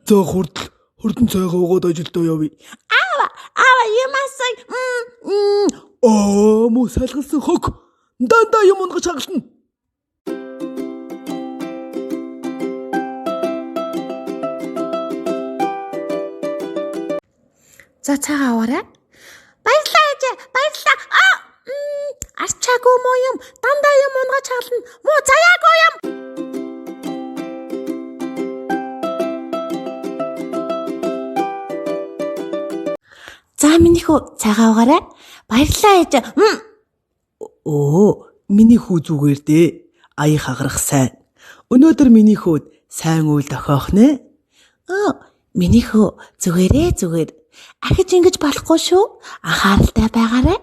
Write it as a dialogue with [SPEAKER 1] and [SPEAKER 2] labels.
[SPEAKER 1] За хурдан цайгаа угаад ажилдаа явъя.
[SPEAKER 2] Аава юм асай.
[SPEAKER 1] Муу салгалсан хог. Дандаа юм унгаж хагална.
[SPEAKER 2] За цайгаа аваарай. Баярлалаа ээж. Баярлалаа. Арчаагүй муу юм. Дандаа юм унгаж хагална. Муу заяагүй юм. За миний хүү цайгаа аваарай. Баярлалаа ээж.
[SPEAKER 1] Миний хүү зүгээр дээ. Ая хагарах сайн. Өнөөдөр миний хүүд сайн үйл дохиох нэ.
[SPEAKER 2] Миний хүү зүгээрээ зүгээр. Ахиж ингэж болохгүй шүү. Анхааралтай байгаарай.